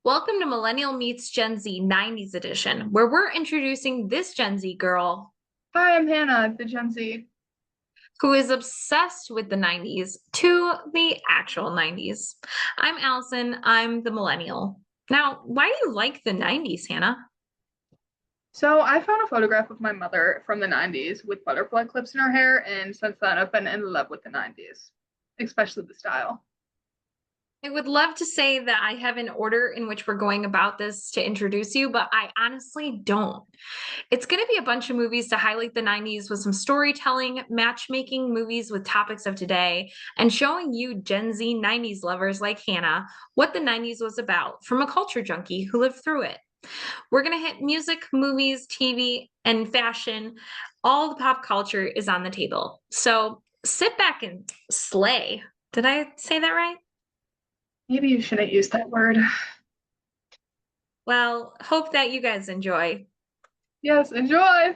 Welcome to Millennial Meets Gen Z 90's edition, where we're introducing this Gen Z girl Hi, I'm Hannah, the Gen Z. who is obsessed with the 90's to the actual 90's. I'm Allison, I'm the millennial. Now, why do you like the 90's, Hannah? So I found a photograph of my mother from the 90s with butterfly clips in her hair, and since then I've been in love with the 90s, especially the style. I would love to say that I have an order in which we're going about this to introduce you, but I honestly don't. It's going to be a bunch of movies to highlight the 90's with some storytelling, matchmaking movies with topics of today, and showing you Gen Z 90's lovers like Hannah what the 90's was about from a culture junkie who lived through it. We're going to hit music, movies, TV, and fashion. All the pop culture is on the table. So sit back and slay. Did I say that right? Maybe you shouldn't use that word. Well, hope that you guys enjoy. Yes, enjoy.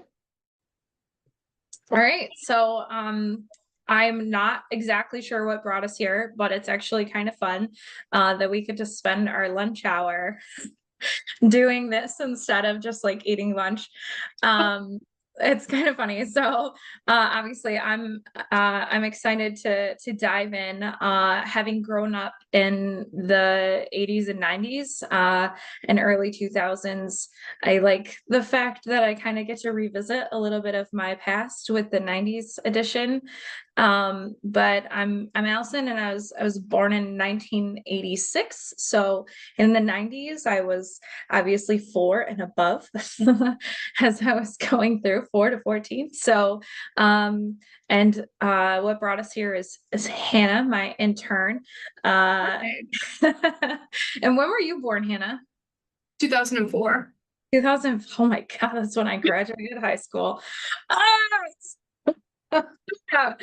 All right. I'm not exactly sure what brought us here, but it's actually kind of fun that we could just spend our lunch hour doing this instead of just like eating lunch. Um, it's kind of funny. Obviously I'm excited to dive in. Having grown up in the 80's and 90's and early 2000s, I like the fact that I kind of get to revisit a little bit of my past with the 90's edition. But I'm Allison, and I was born in 1986. So in the 90's, I was obviously four and above as I was going through 4 to 14. What brought us here is Hannah, my intern. Uh, Okay. and when were you born, Hannah? 2004. 2000. Oh my God, that's when I graduated high school. Ah! Yeah.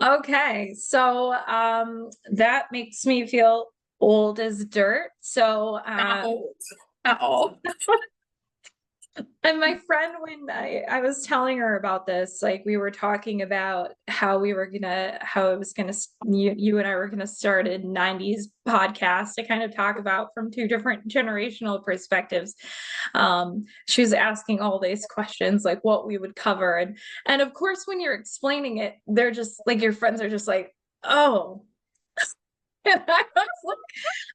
Okay, that makes me feel old as dirt. Not old at all. And my friend, when I was telling her about this, like we were talking about how it was gonna, you and I were gonna start a 90's podcast to kind of talk about from two different generational perspectives. She was asking all these questions, like what we would cover. And of course, when you're explaining it, they're just like, your friends are just like, oh. And I was like,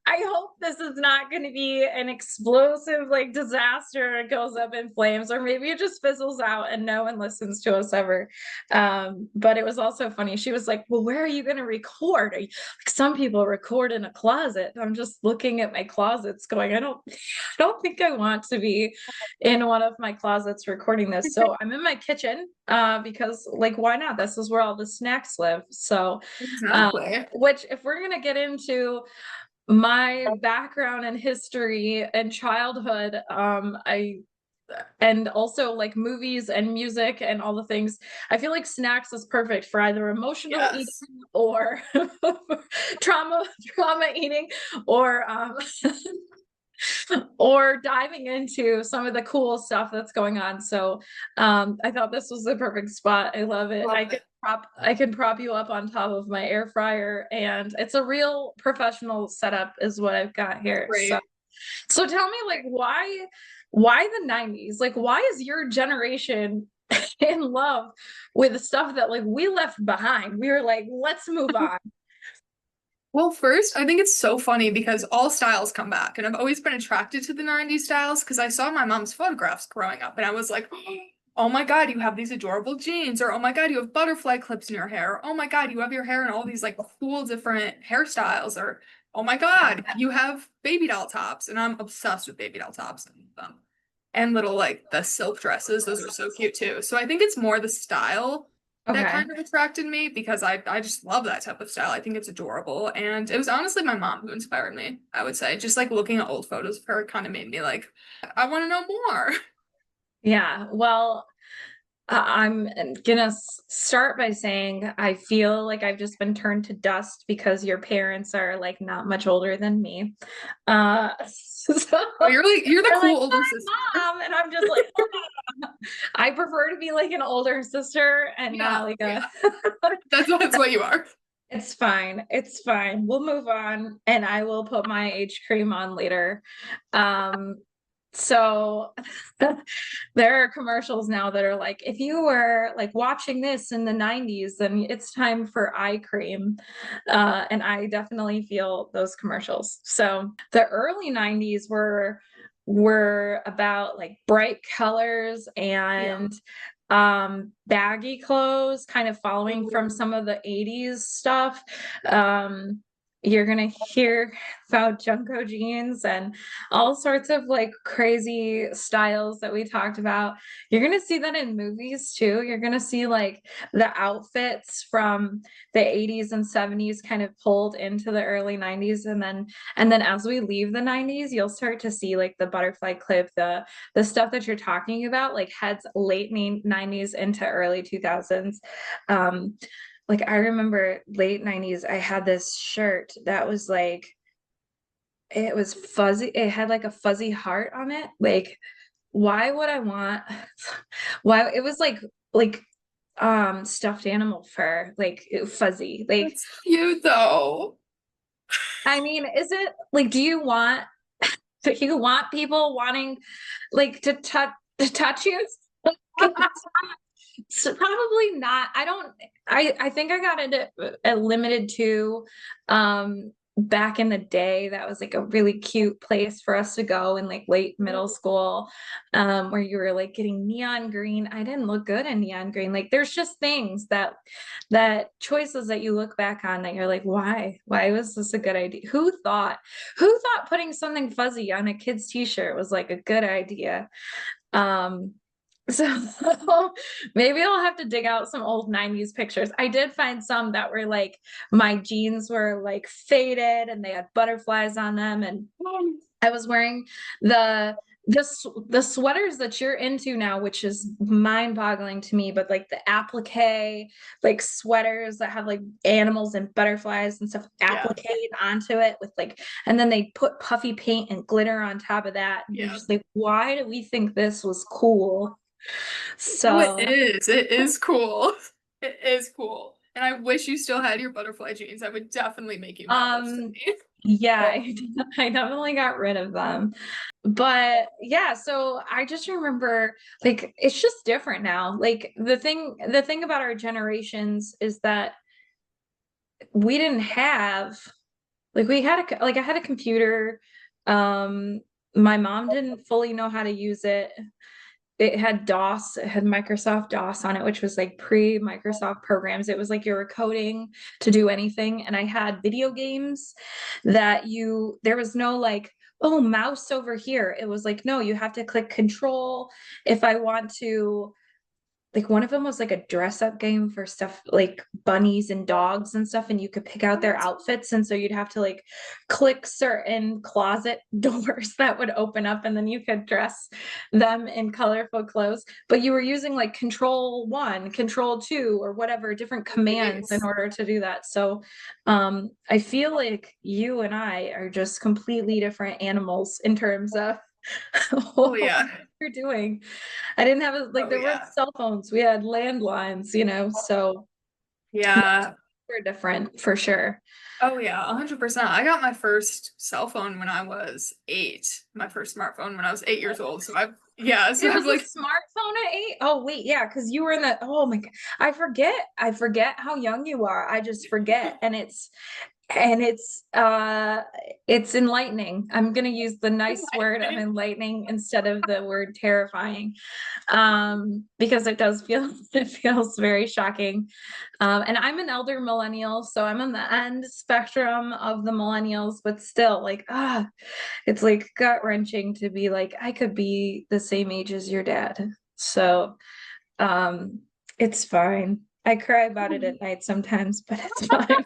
I hope this is not going to be an explosive like disaster. It goes up in flames, or maybe it just fizzles out and no one listens to us ever. But it was also funny. She was like, "Well, where are you going to record?" Like, some people record in a closet. I'm just looking at my closets, going, I don't think I want to be in one of my closets recording this. So I'm in my kitchen because, like, why not? This is where all the snacks live. Exactly. Which, if we're gonna get into my background and history and childhood, I and also like movies and music and all the things, I feel like snacks is perfect for either emotional eating Yes. or trauma eating, or or diving into some of the cool stuff that's going on. I thought this was the perfect spot. I love it. Love it. I can prop you up on top of my air fryer, and it's a real professional setup is what I've got here. Great. So tell me, like, why the 90's? Like, why is your generation in love with the stuff that like we left behind? We were like, let's move on. Well, first, I think it's so funny because all styles come back, and I've always been attracted to the 90s styles because I saw my mom's photographs growing up, and I was like, oh my God, you have these adorable jeans, or oh my God, you have butterfly clips in your hair, or oh my God, you have your hair in all these like cool different hairstyles, or oh my God, you have baby doll tops, and I'm obsessed with baby doll tops and little like the silk dresses, those are so cute too. So I think it's more the style that Okay. kind of attracted me because I just love that type of style. I think it's adorable. And it was honestly my mom who inspired me, I would say. Just like looking at old photos of her kind of made me like, I want to know more. Yeah. Well, I'm gonna start by saying I feel like I've just been turned to dust because your parents are like not much older than me. So Oh, you're the they're like, cool older sister. "Hi, Mom," and I'm just like, I prefer to be like an older sister and not Yeah, like a yeah. That's what you are. It's fine. It's fine. We'll move on and I will put my age cream on later. Um, so there are commercials now that are like, if you were like watching this in the 90s, then it's time for eye cream. And I definitely feel those commercials. So the early 90s were about like bright colors Yeah. and baggy clothes, kind of following from Ooh. some of the 80s stuff. um you're gonna hear about Junko jeans and all sorts of like crazy styles that we talked about. You're gonna see that in movies too. You're gonna see like the outfits from the 80s and 70s kind of pulled into the early 90s, and then as we leave the 90s, you'll start to see like the butterfly clip, the stuff that you're talking about, like heads late 90s into early 2000s. Um, like I remember late 90s, I had this shirt that was like, it was fuzzy, it had like a fuzzy heart on it. Like, why would I want why it was like stuffed animal fur, like fuzzy. Like, That's cute though. I mean, is it like, do you want do you want people wanting like to touch you? So probably not. I don't. I think I got it at limited to back in the day. That was like a really cute place for us to go in like late middle school, where you were like getting neon green. I didn't look good in neon green. Like there's just things that choices that you look back on that you're like, why was this a good idea? Who thought putting something fuzzy on a kid's t-shirt was like a good idea? um so maybe I'll have to dig out some old 90s pictures. I did find some that were like, my jeans were like faded and they had butterflies on them, and I was wearing the the sweaters that you're into now, which is mind-boggling to me, but like the applique, like sweaters that have like animals and butterflies and stuff Yeah. appliqued onto it with like, and then they put puffy paint and glitter on top of that. And you're Yeah. just like, why do we think this was cool? No, it So, is. It is cool. It is cool. And I wish you still had your butterfly jeans. I would definitely make you mail those to um, me. yeah, Oh, I definitely got rid of them. But yeah, so I just remember like it's just different now. Like the thing about our generations is that we didn't have, like, we had a, like I had a computer. Um my mom didn't fully know how to use it. It had DOS, it had Microsoft DOS on it, which was like pre-Microsoft programs. It was like you were coding to do anything. And I had video games that there was no like, oh, mouse over here. It was like, no, you have to click control if I want to, like one of them was like a dress up game for stuff like bunnies and dogs and stuff, and you could pick out their what? outfits, and so you'd have to like click certain closet doors that would open up, and then you could dress them in colorful clothes, but you were using like control 1, control 2, or whatever different commands in Jeez. order to do that. So I feel like you and I are just completely different animals in terms of Oh what yeah. you're doing. I didn't have like, Oh there weren't yeah. cell phones. We had landlines, so no, Yeah. we're different for sure. Oh yeah, 100%. I got my first cell phone when I was 8. My first smartphone when I was 8 years old. So It I've was a like smartphone at 8. Oh wait, yeah, because you were in the, oh my God. I forget how young you are. I just forget. And it's enlightening. I'm gonna use the nice word of enlightening instead of the word terrifying. Because it does feel it feels very shocking. And I'm an elder millennial, so I'm on the end spectrum of the millennials, but still like, it's like gut wrenching to be like, I could be the same age as your dad. So um it's fine. I cry about it at night sometimes, but it's fine.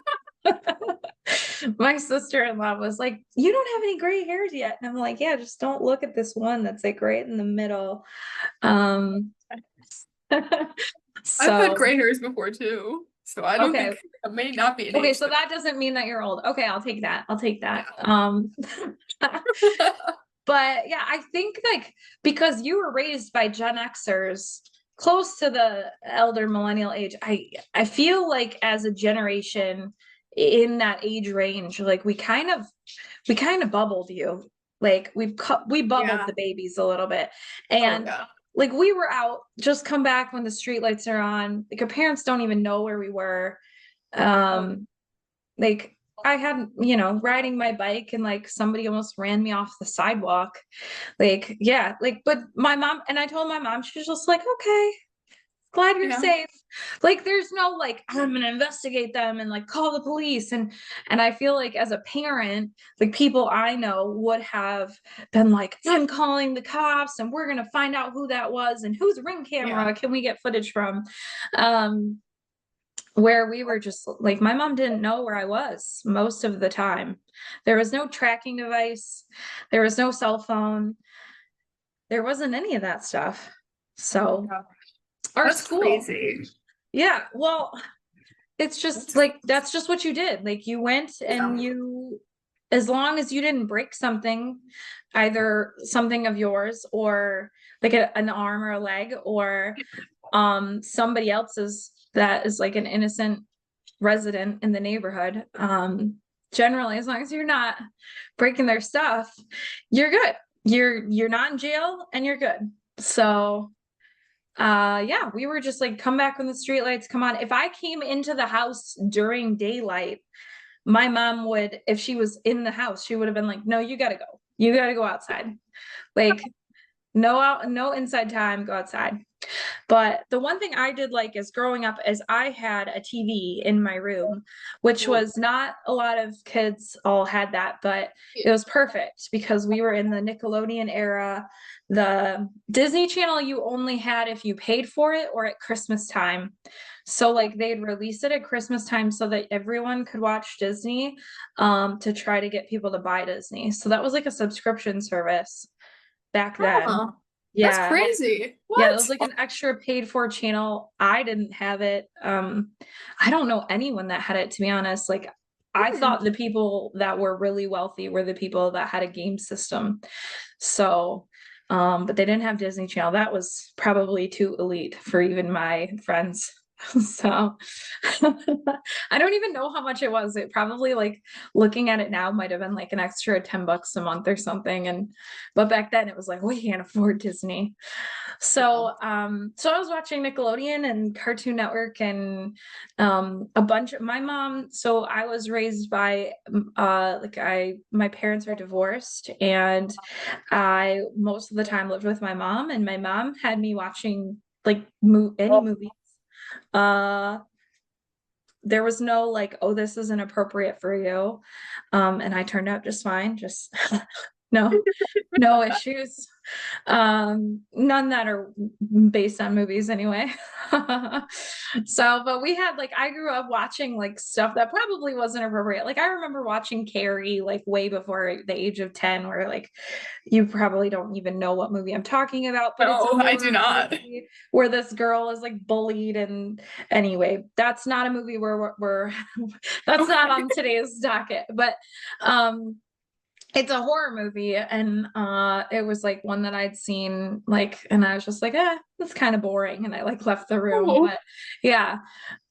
My sister-in-law was like, you don't have any gray hairs yet. And I'm like, yeah, just don't look at this one that's like right in the middle. Um, I've had so gray hairs before too. So I don't okay. think it may not be an Okay, age so thing. that doesn't mean that you're old. Okay, I'll take that. I'll take that. Yeah. But yeah, I think like because you were raised by Gen Xers close to the elder millennial age, I feel like as a generation, in that age range, like we kind of bubbled you. Like we bubbled Yeah. the babies a little bit. Oh And yeah. like we were out, just come back when the street lights are on. Like our parents don't even know where we were. Oh, Um, like I had, you know, riding my bike and like somebody almost ran me off the sidewalk. Like, yeah, like, but my mom, and I told my mom, she was just like, okay, glad you're yeah. safe. Like there's no like I'm gonna investigate them and like call the police. And I feel like as a parent, like people I know would have been like, I'm calling the cops and we're gonna find out who that was and whose ring Yeah. camera can we get footage from. um where we were just like my mom didn't know where I was most of the time. There was no tracking device, there was no cell phone, there wasn't any of that stuff. Oh my So God. our That's school, crazy. yeah, well, it's just That's like that's just what you did. Like you went yeah. and you, as long as you didn't break something, either something of yours or like an arm or a leg or somebody else's that is like an innocent resident in the neighborhood. Generally, as long as you're not breaking their stuff, you're good. You're not in jail and you're good. So yeah, we were just like, come back when the streetlights come on. If I came into the house during daylight, my mom would, if she was in the house, she would have been like, no, you gotta go. You gotta go outside. Like, no out, no inside time, go outside. But the one thing I did like is growing up is I had a TV in my room, which Oh, was not a lot of kids all had that, but yeah. it was perfect because we were in the Nickelodeon era. The Disney Channel you only had if you paid for it or at Christmas time. So like they'd release it at Christmas time so that everyone could watch Disney to try to get people to buy Disney. So that was like a subscription service back then. Huh. That's Yeah. crazy. Yeah, it was What? like an extra paid for channel. I didn't have it. I don't know anyone that had it, to be honest. Like I Hmm. thought the people that were really wealthy were the people that had a game system. So, but they didn't have Disney Channel. That was probably too elite for even my friends. So I don't even know how much it was. It probably like looking at it now might have been like an extra $10 a month or something. And but back then it was like we can't afford Disney. Yeah. So I was watching Nickelodeon and Cartoon Network and a bunch of my mom. So I was raised by like my parents are divorced and I most of the time lived with my mom and my mom had me watching like any movies. Uh there was no like, oh, this isn't appropriate for you. And I turned out just fine. Just no, no issues. None that are based on movies anyway. So, but we had like I grew up watching like stuff that probably wasn't appropriate. Like I remember watching Carrie like way before the age of 10, where like you probably don't even know what movie I'm talking about, but it's a No, I do horror not. movie where this girl is like bullied. And anyway, that's not a movie where we're that's not Okay. on today's docket. But um it's a horror movie and it was like one that I'd seen like and I was just like, that's kind of boring and I like left the room. Oh. But yeah.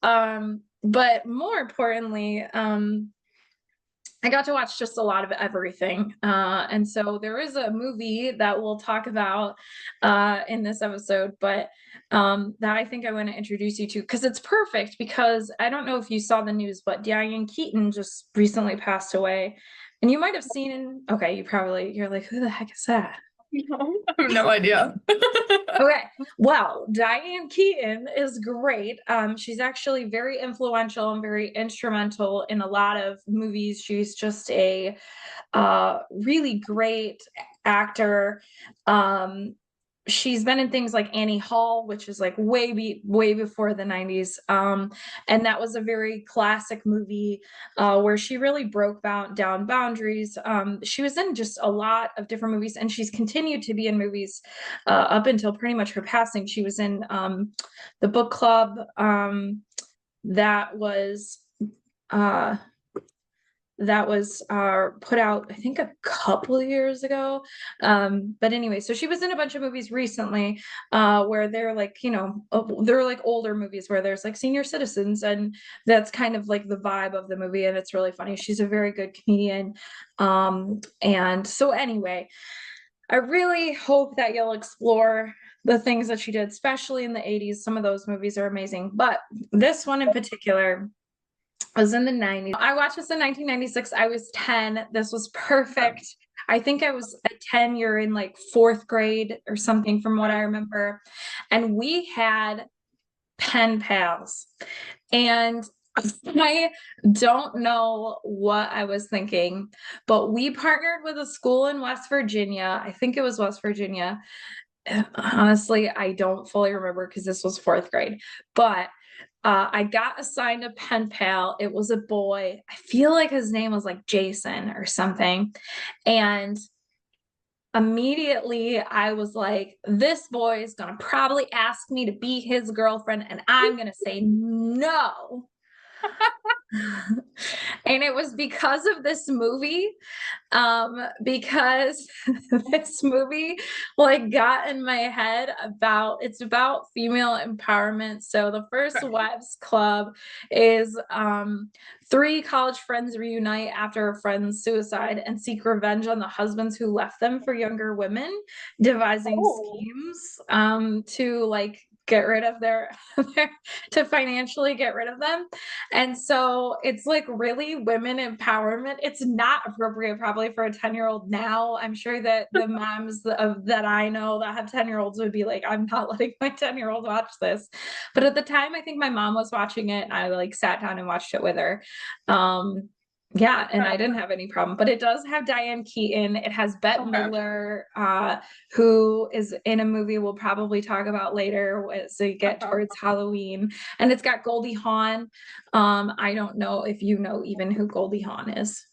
But more importantly, I got to watch just a lot of everything. And so there is a movie that we'll talk about in this episode, but that I think I want to introduce you to because it's perfect because I don't know if you saw the news, but Diane Keaton just recently passed away. And you might have seen, okay, you're like, who the heck is that? No, I have no idea. Okay. Well, Diane Keaton is great. She's actually very influential and very instrumental in a lot of movies. She's just a really great actor. Um, she's been in things like Annie Hall, which is like way before the 90's. And that was a very classic movie where she really broke down boundaries. She was in just a lot of different movies, and she's continued to be in movies up until pretty much her passing. She was in the book club that was uh that was put out, I think, a couple of years ago. But anyway, so she was in a bunch of movies recently where they're like, they're like older movies where there's like senior citizens, and that's kind of like the vibe of the movie, and it's really funny. She's a very good comedian. And so anyway, I really hope that you'll explore the things that she did, especially in the 80s. Some of those movies are amazing, but this one in particular was in the 90s. I watched this in 1996. I was 10. This was perfect. I think I was at 10, you're in like fourth grade or something from what I remember. And we had pen pals. And I don't know what I was thinking, but we partnered with a school in West Virginia. I think it was West Virginia. Honestly, I don't fully remember because this was fourth grade, but I got assigned a pen pal. It was a boy. I feel like his name was like Jason or something. And immediately I was like, this boy is going to probably ask me to be his girlfriend, and I'm going to say no. And it was because of this movie, because this movie like got in my head about, it's about female empowerment. So the First Wives Club is three college friends reunite after a friend's suicide and seek revenge on the husbands who left them for younger women, devising schemes to like get rid of their to financially get rid of them. And so it's like really women empowerment. It's not appropriate probably for a 10-year-old now. I'm sure that the moms that I know that have 10-year-olds would be like, I'm not letting my 10-year-old watch this. But at the time, I think my mom was watching it and I like sat down and watched it with her. Yeah, and I didn't have any problem, but it does have Diane Keaton. It has Bette Midler, who is in a movie we'll probably talk about later as we get towards Halloween. And it's got Goldie Hawn. I don't know if you know even who Goldie Hawn is.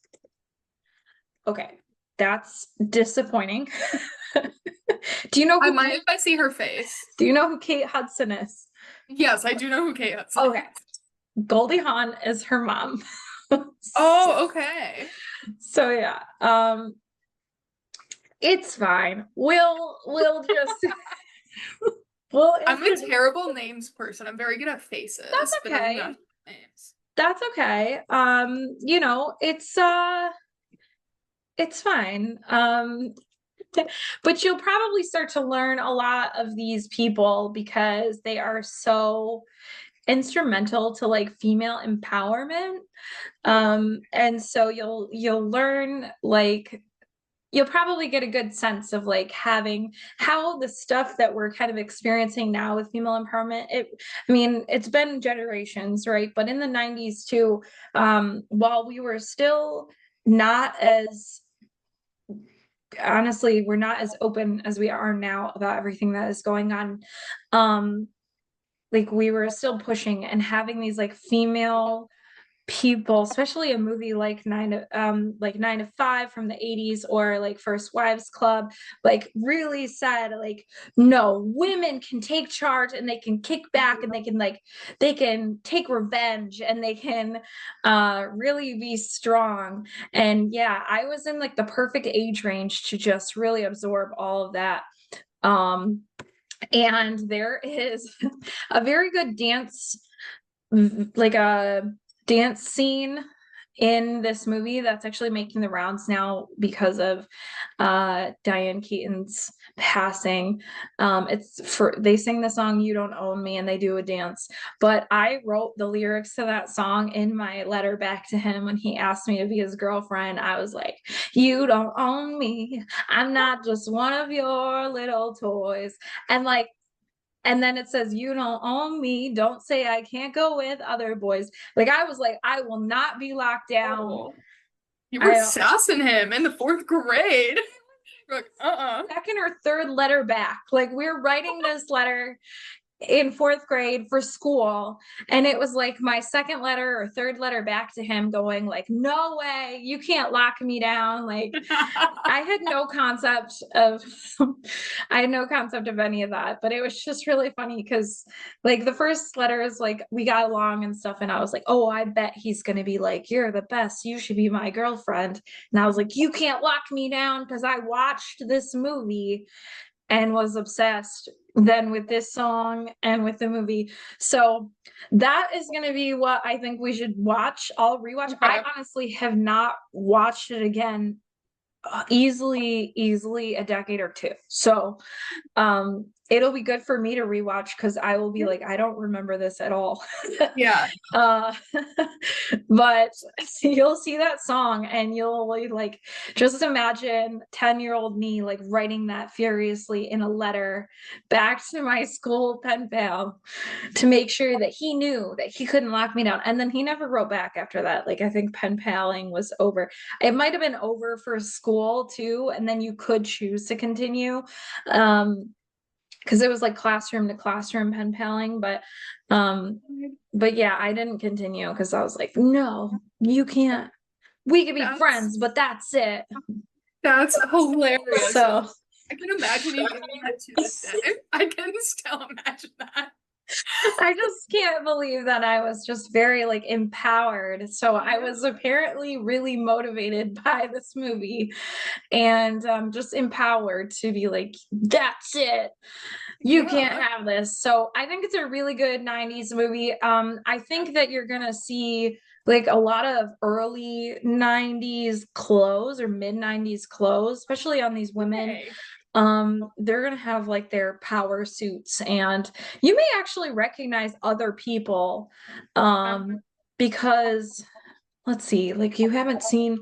Okay, that's disappointing. Do you know I might if I see her face. Do you know who Kate Hudson is? Yes, I do know who Kate Hudson is. Okay. Goldie Hawn is her mom. Oh, okay. So yeah, it's fine. We'll just I'm a terrible names person. I'm very good at faces. That's okay. But I'm not names. That's okay. It's fine. But you'll probably start to learn a lot of these people because they are so instrumental to like female empowerment. And so you'll learn like you'll probably get a good sense of like having how the stuff that we're kind of experiencing now with female empowerment, I mean, it's been generations, right? But in the 90s too, while we were still not as honestly, we're not as open as we are now about everything that is going on. Like we were still pushing and having these like female people, especially a movie like Nine to Five from the 80s or like First Wives Club, like really said like, no, women can take charge and they can kick back and they can take revenge and they can really be strong. And yeah, I was in like the perfect age range to just really absorb all of that. And there is a very good dance, like a dance scene in this movie that's actually making the rounds now because of Diane Keaton's passing. They sing the song "You Don't Own Me" and they do a dance. But I wrote the lyrics to that song in my letter back to him when he asked me to be his girlfriend. I was like, "You don't own me. I'm not just one of your little toys." And like and then it says, "You don't own me. Don't say I can't go with other boys." Like I was like, I will not be locked down. Oh. You were sassing him in the fourth grade. You're like, second or third letter back. Like we're writing this letter in fourth grade for school, and it was like my second letter or third letter back to him going like, no way, you can't lock me down. Like I had no concept of I had no concept of any of that, but it was just really funny because like the first letters, like we got along and stuff, and I was like, oh, I bet he's gonna be like, you're the best, you should be my girlfriend. And I was like, you can't lock me down because I watched this movie and was obsessed then with this song and with the movie. So that is going to be what I think we should watch. I'll rewatch. Okay. I honestly have not watched it again easily a decade or two. So it'll be good for me to rewatch because I will be like, I don't remember this at all. Yeah. uh but you'll see that song and you'll like just imagine 10-year-old me like writing that furiously in a letter back to my school pen pal to make sure that he knew that he couldn't lock me down. And then he never wrote back after that. Like I think pen paling was over. It might have been over for school too, and then you could choose to continue. Because it was like classroom to classroom pen paling, but yeah, I didn't continue because I was like, no, you can't. We could be friends, but that's it. That's hilarious. So I can imagine you doing that to this day. I can still imagine that. I just can't believe that I was just very like empowered. So I was apparently really motivated by this movie and just empowered to be like, that's it. You can't have this. So I think it's a really good 90s movie. I think that you're gonna see like a lot of early 90s clothes or mid 90s clothes, especially on these women. Okay. They're gonna have like their power suits, and you may actually recognize other people because let's see, like you haven't seen,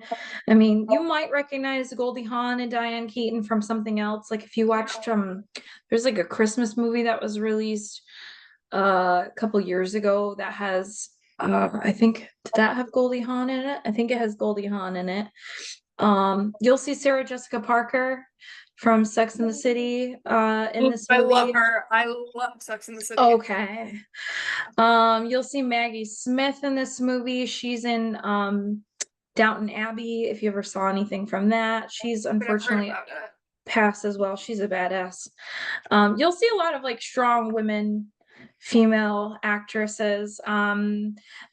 I mean, you might recognize Goldie Hawn and Diane Keaton from something else. Like if you watched there's like a Christmas movie that was released a couple years ago that has I think, did that have Goldie Hawn in it? I think it has Goldie Hawn in it. You'll see Sarah Jessica Parker from Sex and the City in this I movie. love her. I love Sex and the City. Okay. You'll see Maggie Smith in this movie. She's in Downton Abbey, if you ever saw anything from that. She's unfortunately passed as well. She's a badass. You'll see a lot of like strong women, female actresses.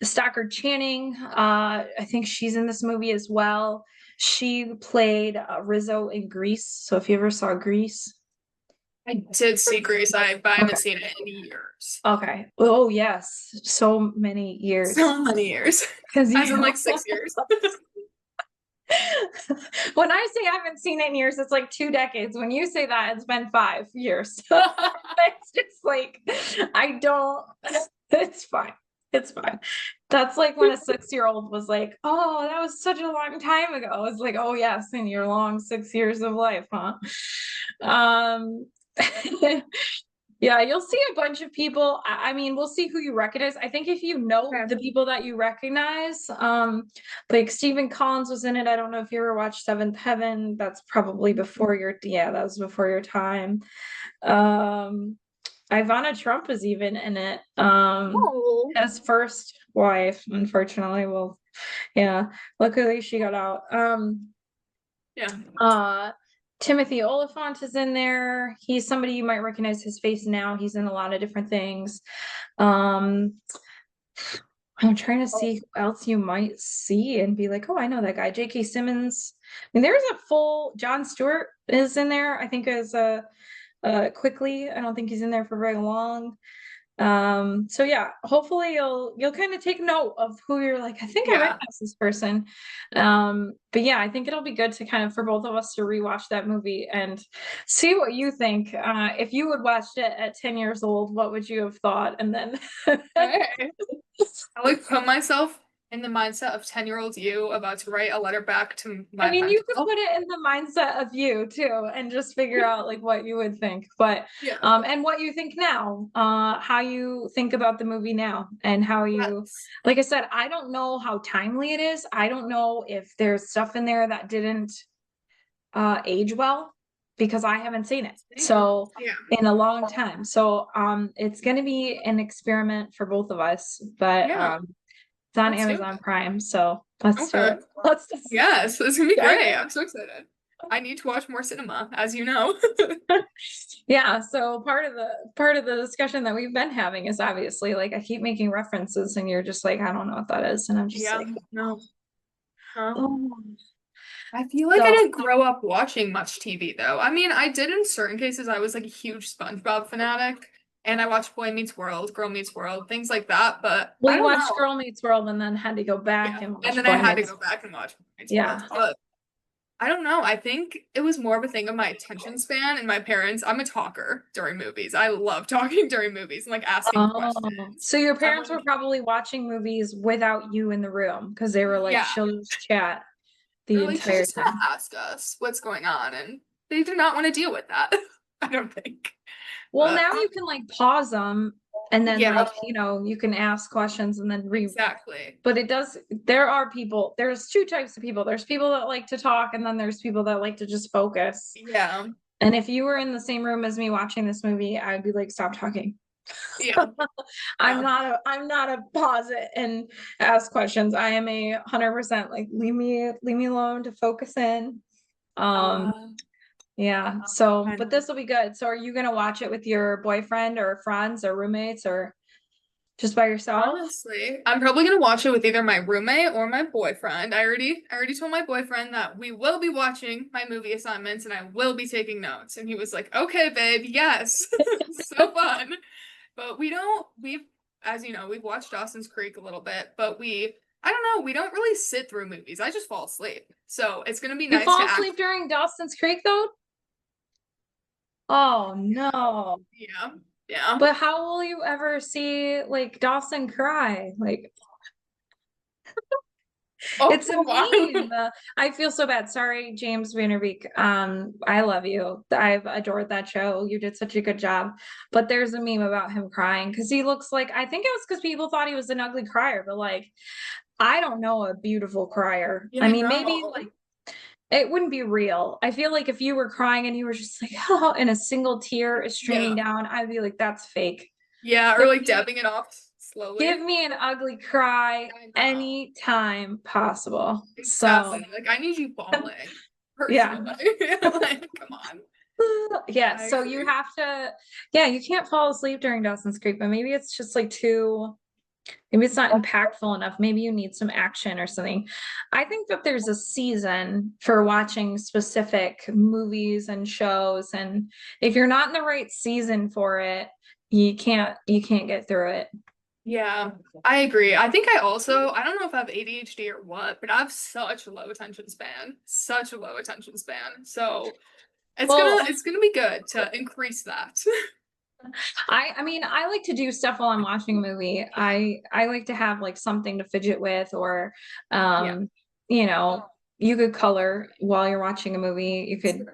Stockard Channing, I think she's in this movie as well. She played Rizzo in Grease. So if you ever saw Grease. I did see Grease, but I haven't seen it in years. Okay. Oh yes, so many years. So many years. Because As in like 6 years. When I say I haven't seen it in years, it's like 2 decades. When you say that, it's been 5 years. It's just like I don't. It's fine. It's fine. That's like when a 6-year-old was like, "Oh, that was such a long time ago." It's like, "Oh yes, in your long 6 years of life, huh?" Um. Yeah, you'll see a bunch of people. I mean, we'll see who you recognize. I think if you know the people that you recognize, like Stephen Collins was in it. I don't know if you ever watched Seventh Heaven. That's probably before your, yeah, that was before your time. Ivana Trump was even in it. His first wife, unfortunately. Well, yeah, luckily she got out. Yeah. Timothy Oliphant is in there. He's somebody you might recognize his face now. He's in a lot of different things. I'm trying to see who else you might see and be like, oh, I know that guy. J.K. Simmons. I mean, there's a full Jon Stewart is in there. I think as quickly. I don't think he's in there for very long. So yeah, hopefully you'll kind of take note of who you're like, I think I recognize this person. But yeah, I think it'll be good to kind of for both of us to rewatch that movie and see what you think. If you would watched it at 10 years old, what would you have thought? And then I would put myself in the mindset of 10-year-old you about to write a letter back to my I mean, you could friend. put it in the mindset of you too, and just figure out like what you would think. But and what you think now, how you think about the movie now, and how you, like I said, I don't know how timely it is. I don't know if there's stuff in there that didn't age well. because I haven't seen it. So Yeah. in a long time. So it's gonna be an experiment for both of us, but Yeah. it's on Let's do Amazon it. Prime, so let's do Okay. it. Let's just Yes, it's gonna be dive great. in. I'm so excited. I need to watch more cinema, as you know. Yeah, so part of the discussion that we've been having is obviously like I keep making references and you're just like, I don't know what that is. And I'm just Yeah, like, no. No. oh. I feel like I So didn't grow up watching much TV though. I mean, I did in certain cases. I was like a huge SpongeBob fanatic, and I watched Boy Meets World, Girl Meets World, things like that. But well, I you don't watched know. Girl Meets World and then had to go back Yeah, and and watch then I Boy had to Meets. go back and watch Boy Meets World. Yeah. But I don't know. I think it was more of a thing of my attention span and my parents. I'm a talker during movies. I love talking during movies and like asking Oh, questions. so your I'm parents were like, probably watching movies without you in the room because they were like, yeah. she'll just chat the They're like, she's entire just gonna time. ask us what's going on, and they do not want to deal with that. I don't think. Well, But now you can like pause them and then yeah, like, you can ask questions and then exactly. but there's two types of people. There's people that like to talk and then there's people that like to just focus. Yeah, And if you were in the same room as me watching this movie, I'd be like, stop talking. yeah, yeah. I'm not a pause it and ask questions. I am 100% like leave me alone to focus in. Um Uh, yeah. So, I but know. this will be good. So are you gonna watch it with your boyfriend or friends or roommates or just by yourself? Honestly, I'm probably gonna watch it with either my roommate or my boyfriend. I already told my boyfriend that we will be watching my movie assignments and I will be taking notes. And he was like, "Okay, babe, yes." So fun. But as you know, we've watched Dawson's Creek a little bit, but I don't know, we don't really sit through movies. I just fall asleep. So it's gonna be You nice to fall act. asleep during Dawson's Creek though? Oh no. Yeah, yeah. But how will you ever see like Dawson cry? Like Oh, it's a wow. meme. I feel so bad. Sorry, James Vanderbeek. I love you. I've adored that show. You did such a good job. But there's a meme about him crying because he looks like I think it was because people thought he was an ugly crier, but like I don't know a beautiful crier. I Yeah, mean, maybe no. like it wouldn't be real. I feel like if you were crying and you were just like, oh, and a single tear is streaming Yeah. down, I'd be like, that's fake. Yeah, or Give like me dabbing it off slowly. give me an ugly cry I know. anytime possible. So Exactly. Like I need you falling. yeah. Personally. Like, come on. Yeah, I so you agree. have to, yeah, you can't fall asleep during Dawson's Creek, but maybe it's just like maybe it's not impactful enough. Maybe you need some action or something. I think that there's a season for watching specific movies and shows, and if you're not in the right season for it, you can't get through it. Yeah, I agree. I don't know if I have ADHD or what, but I have such a low attention span. Such a low attention span. So Well, it's gonna be good to increase that. I mean, I like to do stuff while I'm watching a movie. I like to have like something to fidget with or Yeah. um, you know, you could color while you're watching a movie. You could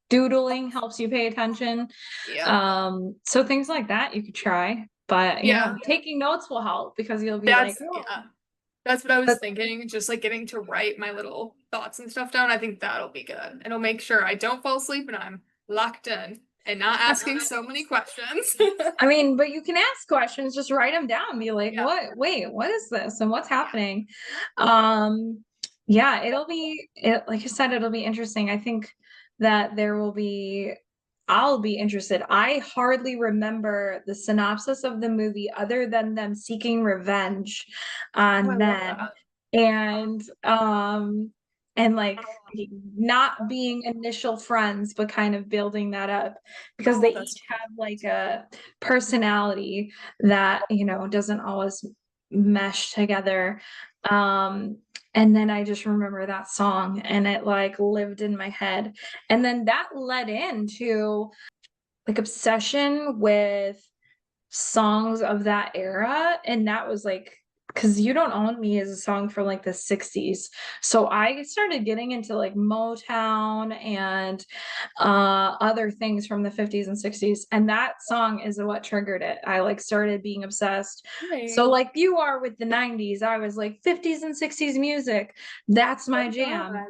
doodling helps you pay attention. Yeah. So things like that you could try. But yeah, Yeah. taking notes will help because you'll be like, That's oh, yeah. That's what I was but thinking, just like getting to write my little thoughts and stuff down. I think that'll be good. It'll make sure I don't fall asleep and I'm locked in and not asking so many questions. I mean, but you can ask questions, just write them down, be like, Yeah. what is this and what's Yeah. happening? Um, yeah, like I said, it'll be interesting. I think that I'll be interested. I hardly remember the synopsis of the movie other than them seeking revenge Oh, I on love men that. and like not being initial friends, but kind of building that up because they Oh, that's each have like a personality that, doesn't always mesh together. Um, and then I just remember that song and it like lived in my head. And then that led into like obsession with songs of that era. And that was like, because You Don't Own Me is a song from like the 60s. So I started getting into like Motown and other things from the 50s and 60s. And that song is what triggered it. I like started being obsessed. great. So like you are with the 90s, I was like 50s and 60s music. That's my Oh jam. God.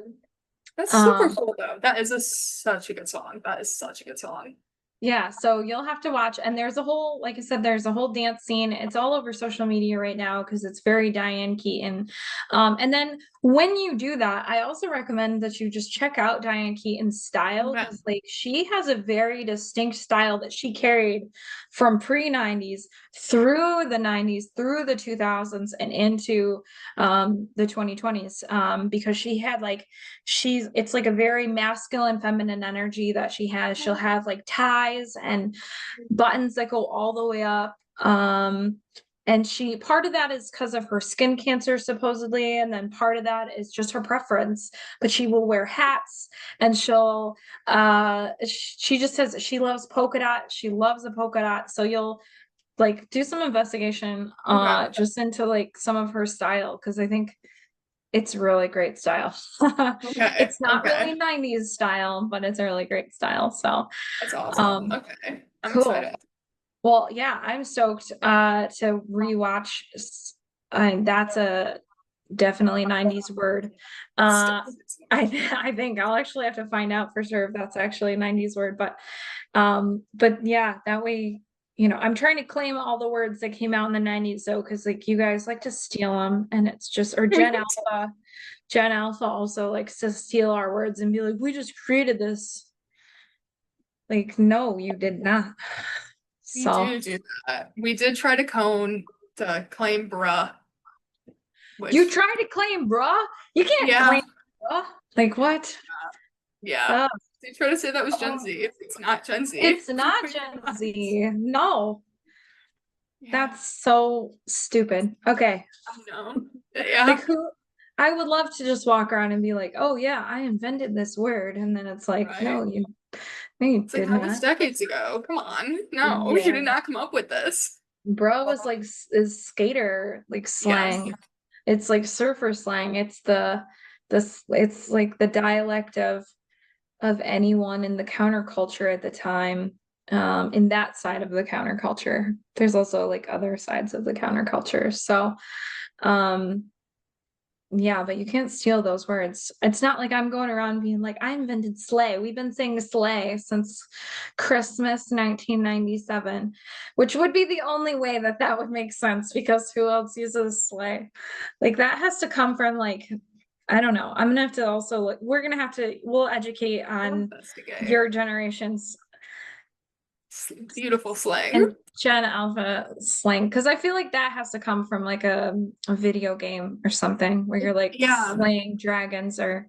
That's super Um, cool though. That is such a good song. That is such a good song. Yeah, so you'll have to watch. And there's a whole, like I said, there's a whole dance scene. It's all over social media right now because it's very Diane Keaton. And then when you do that, I also recommend that you just check out Diane Keaton's style Okay. because like she has a very distinct style that she carried from pre-90s through the 90s, through the 2000s, and into the 2020s. Because she had like it's like a very masculine feminine energy that she has. She'll have like ties and buttons that go all the way up. And she part of that is because of her skin cancer supposedly, and then part of that is just her preference. But she will wear hats, and she just says she loves polka dot. She loves a polka dot. So you'll like do some investigation Okay. just into like some of her style because I think it's really great style. Okay. It's not Okay. really 90s style, but it's a really great style. So, That's awesome. um, Okay. I'm cool. excited. Well, yeah, I'm stoked to rewatch. That's a definitely 90s word. Uh, I think I'll actually have to find out for sure if that's actually a 90s word, but yeah, that way, I'm trying to claim all the words that came out in the 90s though, because like you guys like to steal them and it's just or Gen Alpha also likes to steal our words and be like, we just created this. Like, no, you did not. We So do that. We did try to claim bruh, you which try to claim bruh? You can't yeah, claim bruh. Like what? yeah. Oh, They try to say that was Gen oh, Z. It's not Gen Z. it's not Gen Z. No, Yeah, that's so stupid. Okay. I know. Yeah, Like who I would love to just walk around and be like, oh yeah, I invented this word. And then it's like, right. no, you It's like did that was not. decades ago. Come on. No, you did Yeah. not come up with this. Bro was like is skater like Yes. slang. It's like surfer slang. It's like the dialect of anyone in the counterculture at the time. In that side of the counterculture. There's also like other sides of the counterculture. So um yeah, but you can't steal those words. It's not like I'm going around being like, I invented sleigh. We've been saying sleigh since Christmas 1997, which would be the only way that that would make sense because who else uses sleigh? Like that has to come from like, I don't know. I'm gonna have to also look, we'll educate We'll on investigate. your generation's Beautiful slang. and Gen Alpha slang because I feel like that has to come from like a video game or something where you're like Yeah. slaying dragons or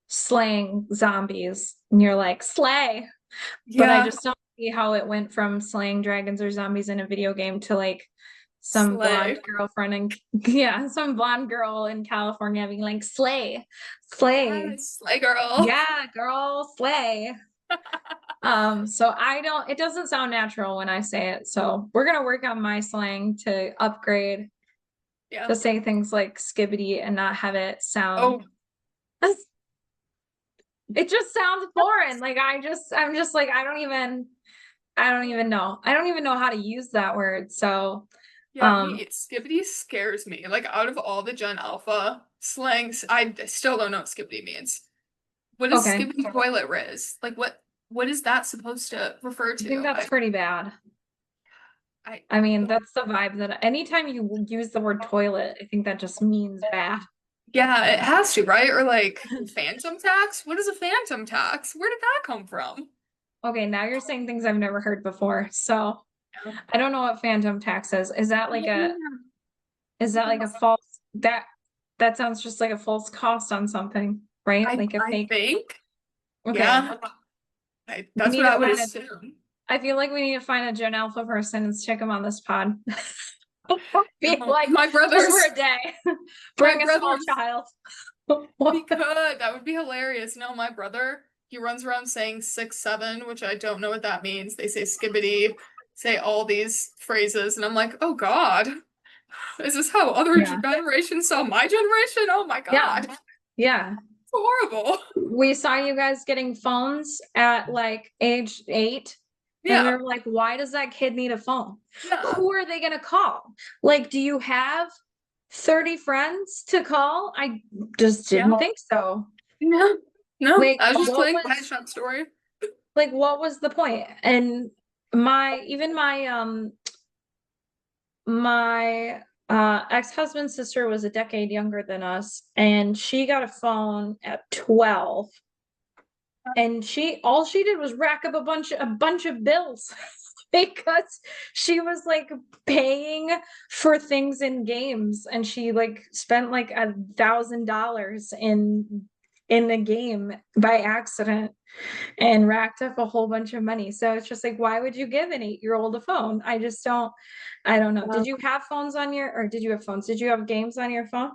slaying zombies and you're like slay. But I Yeah. just don't see how it went from slaying dragons or zombies in a video game to like some blonde Slay. girlfriend and yeah, some blonde girl in California being like slay, slay. Yes, slay girl. Yeah, girl, slay. So it doesn't sound natural when I say it. So we're gonna work on my slang to upgrade Yeah. to say things like skibbity and not have it sound Oh, it just sounds foreign. Like I'm just like I don't even know. I don't even know how to use that word. So yeah, um Skibbity scares me. Like out of all the Gen Alpha slangs, I still don't know what Skibbity means. What is okay. Skibbity toilet Riz? Like what is that supposed to refer I think to? that's pretty bad. I I mean, that's the vibe that anytime you use the word toilet, I think that just means bad. yeah, it has to, right? Or like phantom tax? What is a phantom tax? Where did that come from? Okay, now you're saying things I've never heard before. So I don't know what phantom tax is. Is that like a false that sounds just like a false cost on something, right? Like a I fake. think, Okay. yeah, We that's need what to I would find assume. I feel like we need to find a Gen Alpha person and stick them on this pod. Be No, like, my just for brothers, a day, my bring a small brothers, child. we could. That would be hilarious. No, my brother, he runs around saying 6'7", which I don't know what that means. They say skibbity, say all these phrases, and I'm like, oh God, is this how other Yeah. generations saw my generation? Oh my Yeah. God, it's Yeah. horrible. We saw you guys getting phones at like age 8. And we Yeah, were like, why does that kid need a phone? yeah, Who are they going to call? Like, do you have 30 friends to call? I just yeah, didn't think so. yeah. No, Like I was just what playing Pet was Shop Story. like what was the point? And my ex-husband's sister was a decade younger than us, and she got a phone at 12, and she all she did was rack up a bunch of bills because she was like paying for things in games, and she like spent like $1,000 in a game by accident and racked up a whole bunch of money. So it's just like, why would you give an 8-year-old a phone? I don't know. Did you have phones on your, or did you have phones? Did you have games on your phone?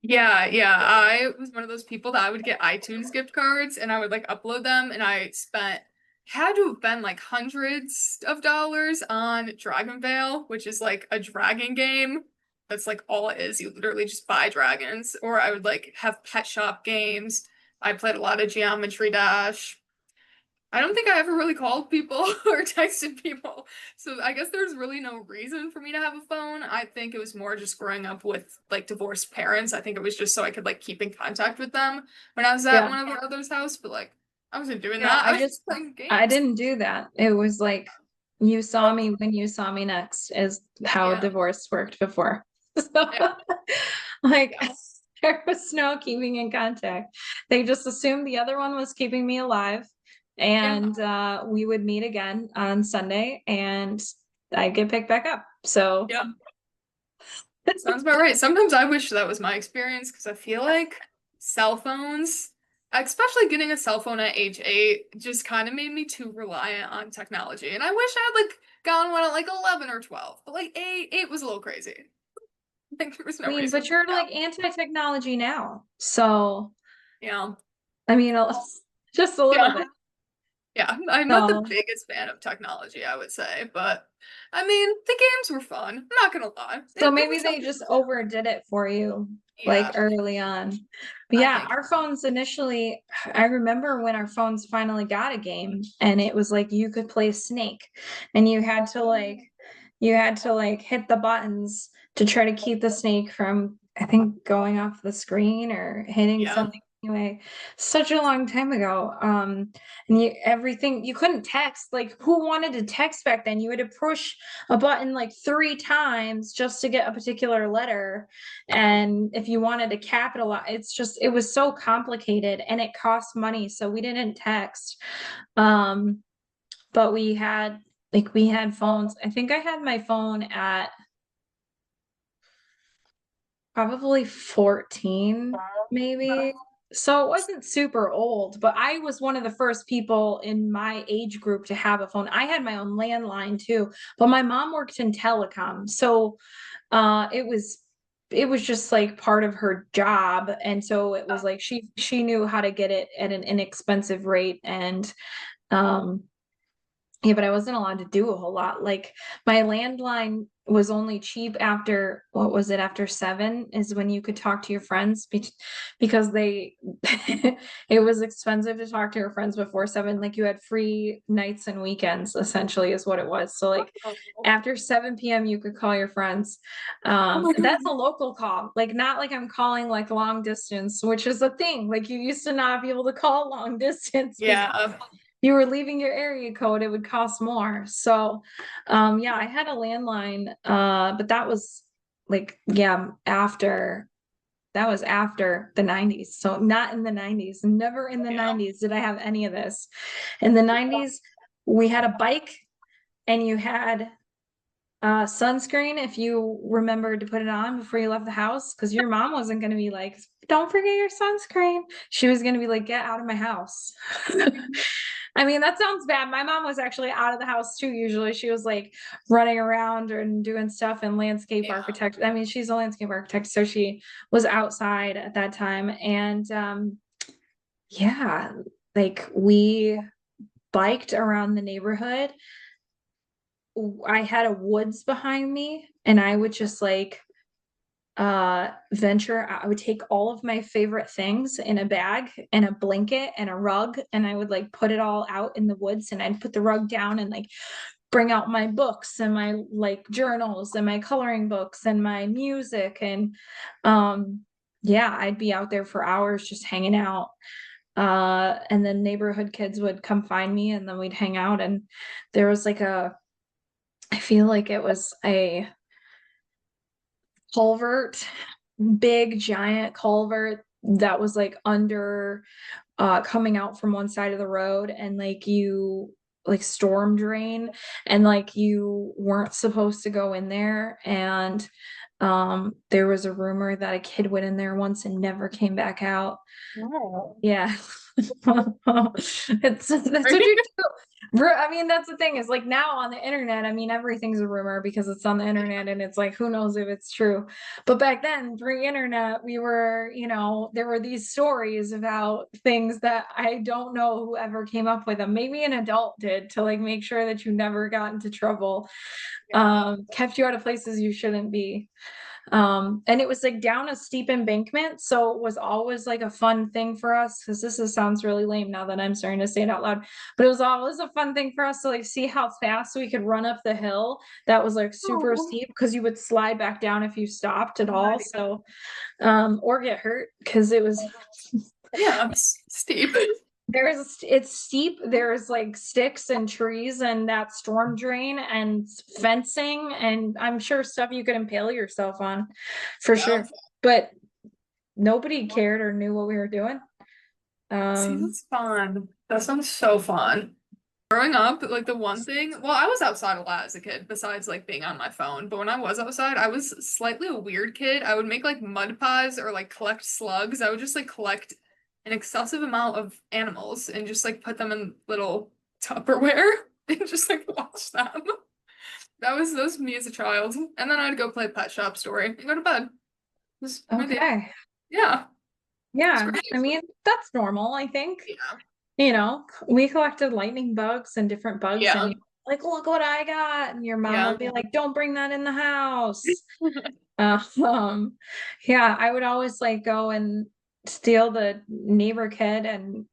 Yeah, yeah. I was one of those people that I would get iTunes gift cards and I would like upload them and I spent had to have been like hundreds of dollars on Dragon Veil, which is like a dragon game. That's like all it is. You literally just buy dragons. Or I would like have pet shop games. I played a lot of Geometry Dash. I don't think I ever really called people or texted people. So I guess there's really no reason for me to have a phone. I think it was more just growing up with like divorced parents. I think it was just so I could like keep in contact with them when I was at Yeah. one of their other's house, but like I wasn't doing Yeah, that. I was just playing I games. didn't do that. It was like you saw me when you saw me next is how Yeah. divorce worked before. So Yeah. like Yeah. there was no keeping in contact. They just assumed the other one was keeping me alive, Yeah. and we would meet again on Sunday and I'd get picked back up. So Yeah. Sounds about right. Sometimes I wish that was my experience because I feel like cell phones, especially getting a cell phone at age 8, just kind of made me too reliant on technology. And I wish I had like gotten one at like 11 or 12, but like 8 was a little crazy. I think there was I no mean, reason but for you're that. like anti-technology now. So Yeah. I mean, just a little Yeah. bit. Yeah. I'm not the So biggest fan of technology, I would say, but I mean, the games were fun. I'm not gonna lie. So It maybe was they something just to do. overdid it for you, like Yeah, early on. But I yeah, think. our phones initially, I remember when our phones finally got a game, and it was like you could play Snake, and you had to like hit the buttons to try to keep the snake from, I think, going off the screen or hitting Yeah. something. Anyway, such a long time ago. And everything, you couldn't text. Like, who wanted to text back then? You had to push a button like 3 times just to get a particular letter. And if you wanted to capitalize, it was so complicated and it cost money. So we didn't text. Um, but we had phones. I think I had my phone at probably 14, maybe. So it wasn't super old, but I was one of the first people in my age group to have a phone. I had my own landline too, but my mom worked in telecom. So it was just like part of her job. And so it was like she knew how to get it at an inexpensive rate. And um yeah, but I wasn't allowed to do a whole lot. Like my landline was only cheap after, what was it, after 7 is when you could talk to your friends because it was expensive to talk to your friends before 7. Like you had free nights and weekends, essentially, is what it was. So like Oh, after 7 p.m. you could call your friends. oh my That's a God. local call, like not like I'm calling like long distance, which is a thing. Like you used to not be able to call long distance because Yeah. you were leaving your area code, it would cost more. So, yeah, I had a landline, but that was like, yeah, after the 90s. So not in the 90s. Never in the Yeah. 90s did I have any of this. In the 90s, we had a bike and you had sunscreen if you remembered to put it on before you left the house, because your mom wasn't going to be like, don't forget your sunscreen. She was going to be like, get out of my house. I mean, that sounds bad. My mom was actually out of the house too. Usually she was like running around and doing stuff in landscape Yeah. architect. I mean, she's a landscape architect, so she was outside at that time. And yeah, like we biked around the neighborhood. I had a woods behind me, and I would just like venture. I would take all of my favorite things in a bag and a blanket and a rug, and I would like put it all out in the woods, and I'd put the rug down and like bring out my books and my like journals and my coloring books and my music. And um yeah, I'd be out there for hours just hanging out. And then neighborhood kids would come find me and then we'd hang out. And there was like I feel like it was a culvert, big giant culvert that was like under coming out from one side of the road, and like you like storm drain, and like you weren't supposed to go in there. And there was a rumor that a kid went in there once and never came back out. Wow. Yeah. It's that's what you do. I mean, that's the thing is like now on the internet, I mean, everything's a rumor because it's on the internet and it's like, who knows if it's true. But back then, pre-internet, we were, there were these stories about things that I don't know who ever came up with them. Maybe an adult did to like make sure that you never got into trouble, Yeah. kept you out of places you shouldn't be. And it was like down a steep embankment, so it was always like a fun thing for us, because sounds really lame now that I'm starting to say it out loud, but it was always a fun thing for us to like see how fast we could run up the hill that was like super Oh, steep, because you would slide back down if you stopped at all. right. So or get hurt because it was Yeah, it's steep. it's steep. There's like sticks and trees and that storm drain and fencing, and I'm sure stuff you could impale yourself on for Yeah. sure. But nobody cared or knew what we were doing. See, Um, that's fun. That sounds so fun. Growing up, like the one thing, well, I was outside a lot as a kid, besides like being on my phone. But when I was outside, I was slightly a weird kid. I would make like mud pies or like collect slugs. I would just like collect an excessive amount of animals and just like put them in little Tupperware and just like watch them. That was me as a child. And then I'd go play Pet Shop Story and go to bed. Was my day. okay. Yeah, it's Yeah. great. I mean, that's normal, I think. Yeah. We collected lightning bugs and different bugs, and Yeah. you like, look what I got. And your mom Yeah. would be like, don't bring that in the house. Uh, um, yeah, I would always like go and steal the neighbor kid, and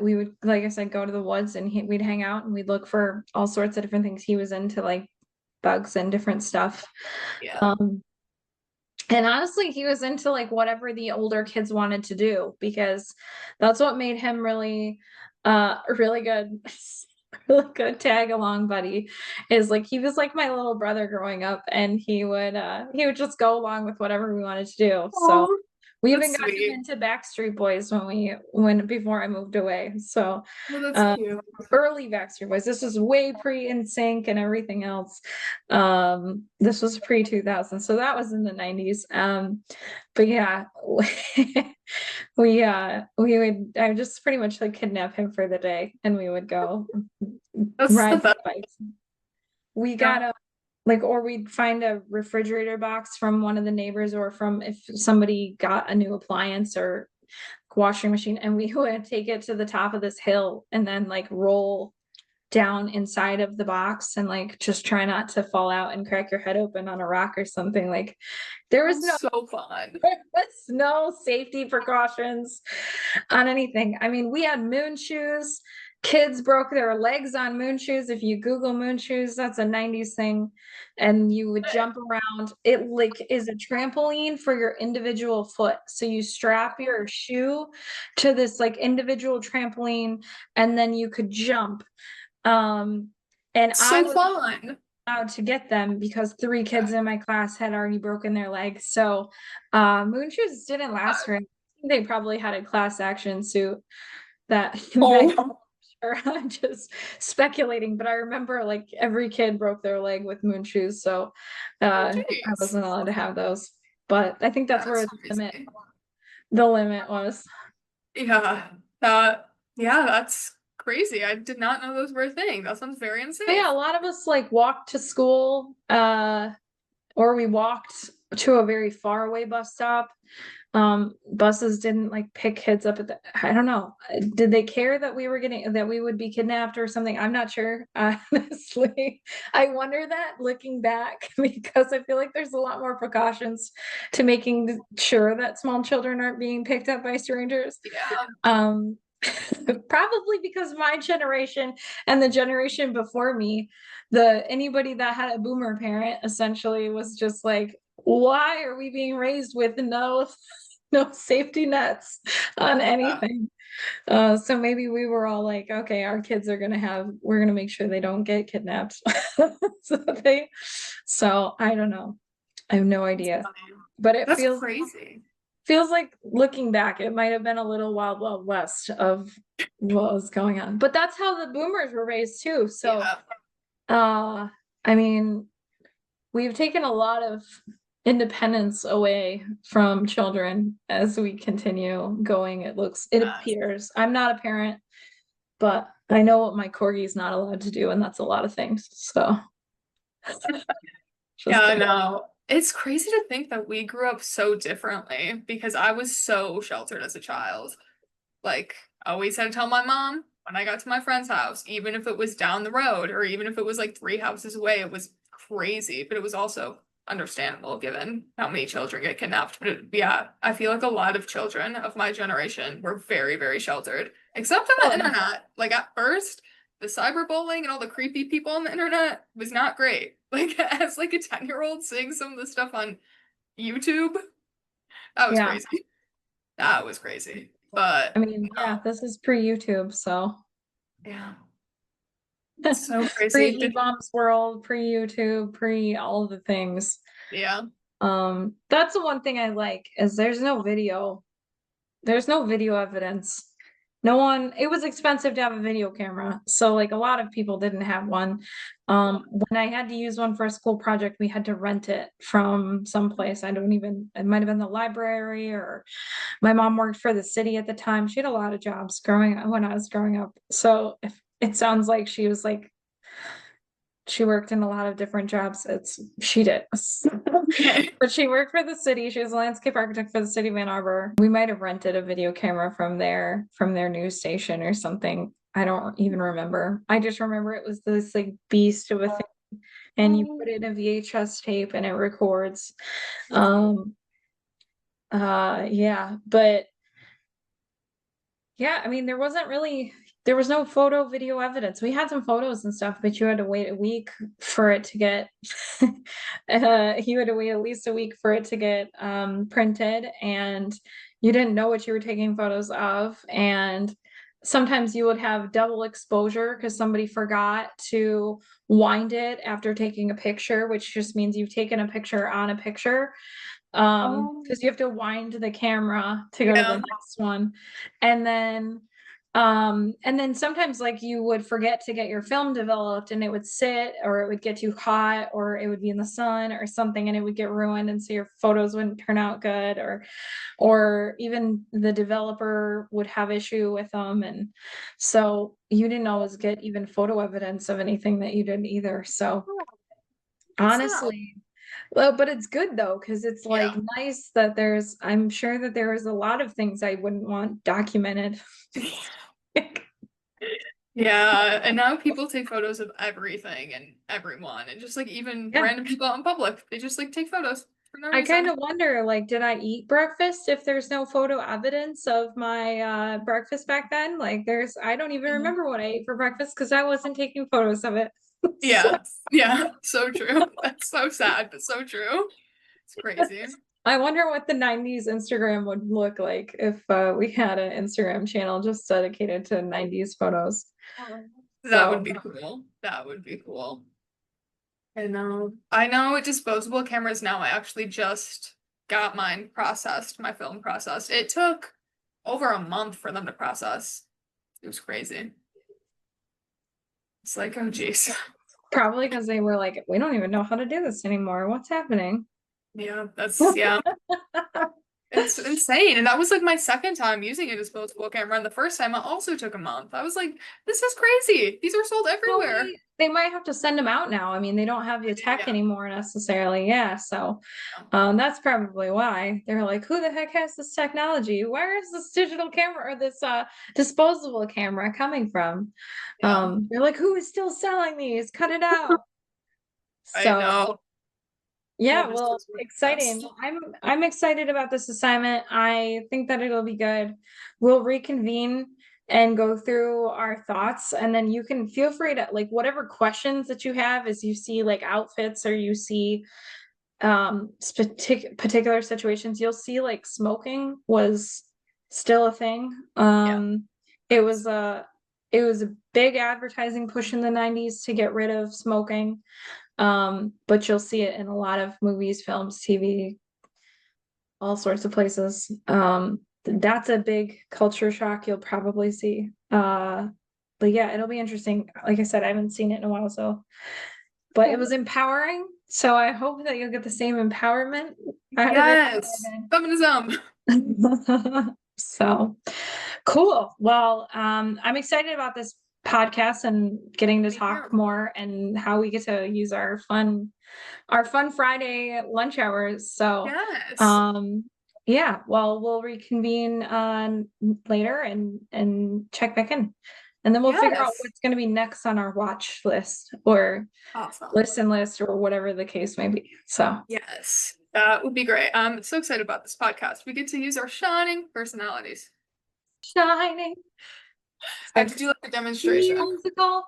we would, like I said, go to the woods, and we'd hang out and we'd look for all sorts of different things. He was into like bugs and different stuff. Yeah. Um, and honestly, he was into like whatever the older kids wanted to do, because that's what made him really good really good tag along buddy. Is like he was like my little brother growing up, and he would just go along with whatever we wanted to do. So Oh, we even that's got him sweet. into Backstreet Boys when before I moved away. So Well, that's uh, cute. early Backstreet Boys. This was way pre NSYNC and everything else. This was pre 2000, so that was in the 90's. But yeah, we would I would just pretty much like kidnap him for the day, and we would go That's the ride best. bikes. We got Yeah. a like, or we'd find a refrigerator box from one of the neighbors, or from if somebody got a new appliance or washing machine, and we would take it to the top of this hill and then like roll down inside of the box, and like just try not to fall out and crack your head open on a rock or something. Like there was Sounds so fun. there was no safety precautions on anything. I mean, we had moon shoes. Kids broke their legs on moon shoes. If you Google moon shoes, that's a 90's thing. And you would jump around. It like is a trampoline for your individual foot. So you strap your shoe to this like individual trampoline, and then you could jump. Um, and I So was fun. allowed to get them because three kids in my class had already broken their legs. So moon shoes didn't last very long. They probably had a class action suit that Oh, I'm just speculating, but I remember like every kid broke their leg with moon shoes. So I jeez. wasn't allowed to have those. But I think that's where That's crazy. the limit was. Yeah. That, yeah, that's crazy. I did not know those were a thing. That sounds very But yeah, a unsafe. lot of us like walked to school, or we walked to a very far away bus stop. Buses didn't like pick kids up at the, I don't know. Did they care that we would be kidnapped or something? I'm not sure. Honestly, I wonder that looking back, because I feel like there's a lot more precautions to making sure that small children aren't being picked up by strangers. Yeah. Um, Probably because my generation and the generation before me, the anybody that had a boomer parent essentially was just like, why are we being raised with no no safety nets on anything. So maybe we were all like, okay, our kids are gonna have, we're gonna make sure they don't get kidnapped. So so I don't know. I have no idea. But it That's crazy. feels like looking back, it might have been a little wild, wild west of what was going on. But that's how the boomers were raised too. So Yeah. I mean, we've taken a lot of independence away from children as we continue going. It appears. I'm not a parent, but I know what my corgi's not allowed to do, and that's a lot of things. So Yeah, just I know. It's crazy to think that we grew up so differently because I was so sheltered as a child. Like, I always had to tell my mom when I got to my friend's house, even if it was down the road or even if it was like 3 houses away, it was crazy, but it was also understandable given how many children get kidnapped. But yeah, I feel like a lot of children of my generation were very, very sheltered, except on the oh, internet. Like at first, the cyberbullying and all the creepy people on the internet was not great. Like as like a 10-year-old seeing some of the stuff on YouTube, that was yeah. crazy. That was crazy. But I mean, yeah, this is pre-YouTube, so yeah, so crazy. pre-E-bombs world, pre-YouTube, pre all the things. Yeah. That's the one thing I like is there's no video evidence. No one, it was expensive to have a video camera. So like a lot of people didn't have one. When I had to use one for a school project, we had to rent it from someplace. I don't even, it might have been the library or my mom worked for the city at the time. She had a lot of jobs when I was growing up. So if it sounds like she was like she worked in a lot of different jobs. She did. Okay. But she worked for the city. She was a landscape architect for the city of Ann Arbor. We might have rented a video camera from their news station or something. I don't even remember. I just remember it was this like beast of a thing. And you put it in a VHS tape and it records. Um yeah, but yeah, I mean, there was no photo video evidence. We had some photos and stuff, but you had to wait a week for it to get, you had to wait at least a week for it to get printed, and you didn't know what you were taking photos of. And sometimes you would have double exposure because somebody forgot to wind it after taking a picture, which just means you've taken a picture on a picture because you have to wind the camera to go to the Yeah. next one. And then sometimes like you would forget to get your film developed and it would sit or it would get too hot or it would be in the sun or something and it would get ruined and so your photos wouldn't turn out good or even the developer would have issue with them, and so you didn't always get even photo evidence of anything that you did either. So It's not. honestly, well, but it's good though, because it's like Yeah. nice that I'm sure that there is a lot of things I wouldn't want documented. Yeah, and now people take photos of everything and everyone, and just like even Yeah. random people out in public, they just like take photos for no I kind reason. of wonder, like, did I eat breakfast if there's no photo evidence of my breakfast back then? Like, I don't even Mhm. remember what I ate for breakfast because I wasn't taking photos of it. So, Yeah, yeah, so true. That's so sad, but so true. It's crazy. I wonder what the 90s Instagram would look like if we had an Instagram channel just dedicated to 90s photos. That would So be cool. That would be cool. I know. I know with disposable cameras now, I actually just got mine processed, my film processed. It took over a month for them to process. It was crazy. It's like, oh geez. probably because they were like, we don't even know how to do this anymore. What's happening? Yeah, yeah. It's insane. And that was like my second time using a disposable camera. And the first time it also took a month. I was like, this is crazy. These are sold Well, everywhere. they might have to send them out now. I mean, they don't have the tech Yeah. anymore necessarily. Yeah, so that's probably why they're like, who the heck has this technology? Where is this digital camera or this disposable camera coming from? Yeah. They're like, who is still selling these? Cut it out. I So know. yeah, That is well, just the exciting. best. I'm excited about this assignment. I think that it'll be good. We'll reconvene and go through our thoughts, and then you can feel free to like whatever questions that you have as you see like outfits or you see particular situations, you'll see like smoking was still a thing. Yeah. It was a it was a big advertising push in the 90s to get rid of smoking. But you'll see it in a lot of movies, films, TV, all sorts of places. That's a big culture shock you'll probably see. But yeah, it'll be interesting. Like I said, I haven't seen it in a while, so but it was empowering. So I hope that you'll get the same empowerment out of it Yes. Feminism. So cool. Well, I'm excited about this podcast and getting to Me too. talk more and how we get to use our fun Friday lunch hours. So Yes. um yeah, well, we'll reconvene later and check back in. And then we'll figure out Yes. what's going to be next on our watch list or Awesome. listen list or whatever the case may be. So Yes. That would be great. I'm so excited about this podcast. We get to use our shining personalities. shining. It's I have to like do like a demonstration. musical.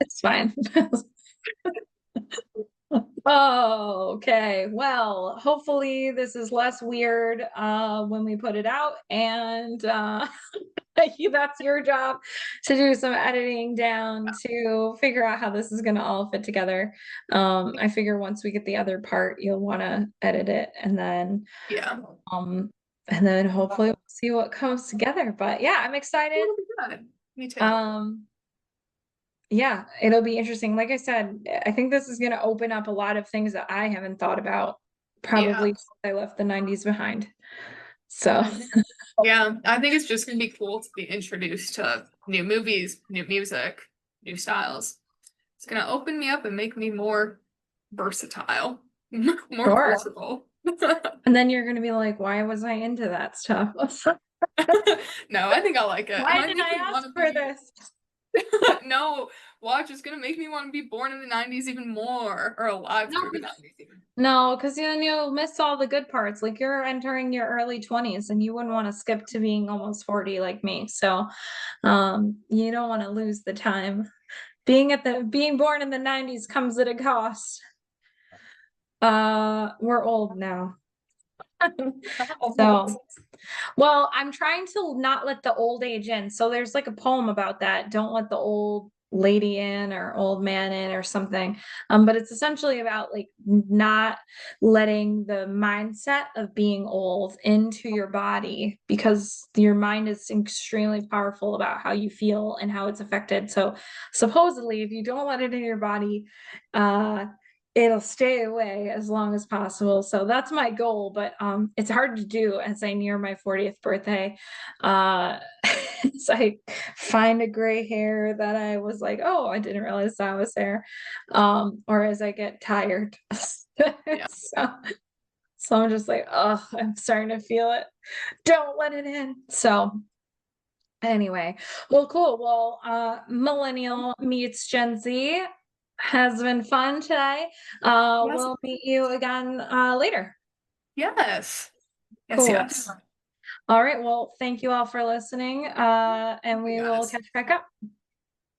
It's fine. Oh, okay. Well, hopefully this is less weird when we put it out and that's your job to do some editing down to figure out how this is going to all fit together. I figure once we get the other part, you'll want to edit it Yeah. um and then hopefully we'll see what comes together. But yeah, I'm excited. It'll be good. Me too. Um yeah, it'll be interesting. Like I said, I think this is going to open up a lot of things that I haven't thought about Yeah. probably since I left the 90s behind. So, Mhm. Yeah. I think it's just gonna be cool to be introduced to new movies, new music, new styles. It's gonna open me up and make me more versatile, more sure. quotable. And then you're going to be like, why was I into that stuff? No, I think I like it. It Why might did make I me want ask to for be. this? No, watch, it's gonna make me want to be born in the 90s even more, or alive No, through the 90s even. no, because then you'll miss all the good parts. Like you're entering your early 20s and you wouldn't want to skip to being almost 40 like me. So, you don't want to lose the time. Being born in the 90s comes at a cost. We're old now. So, well, I'm trying to not let the old age in. So there's like a poem about that. Don't let the old lady in or old man in or something. But it's essentially about like not letting the mindset of being old into your body because your mind is extremely powerful about how you feel and how it's affected. So supposedly if you don't let it in your body, uh it'll stay away as long as possible. So that's my goal, but it's hard to do as I near my 40th birthday. Uh as I find a gray hair that I was like, oh, I didn't realize that was there. Or as I get tired. Yeah. so, so I'm just like, oh, I'm starting to feel it. Don't let it in. So anyway, well, cool. Well, Millennial meets Gen Z has been fun today. Yes. We'll meet you again later. Yes. Yes, Cool. yes. All right. Well, thank you all for listening. And we will Yes. catch back up.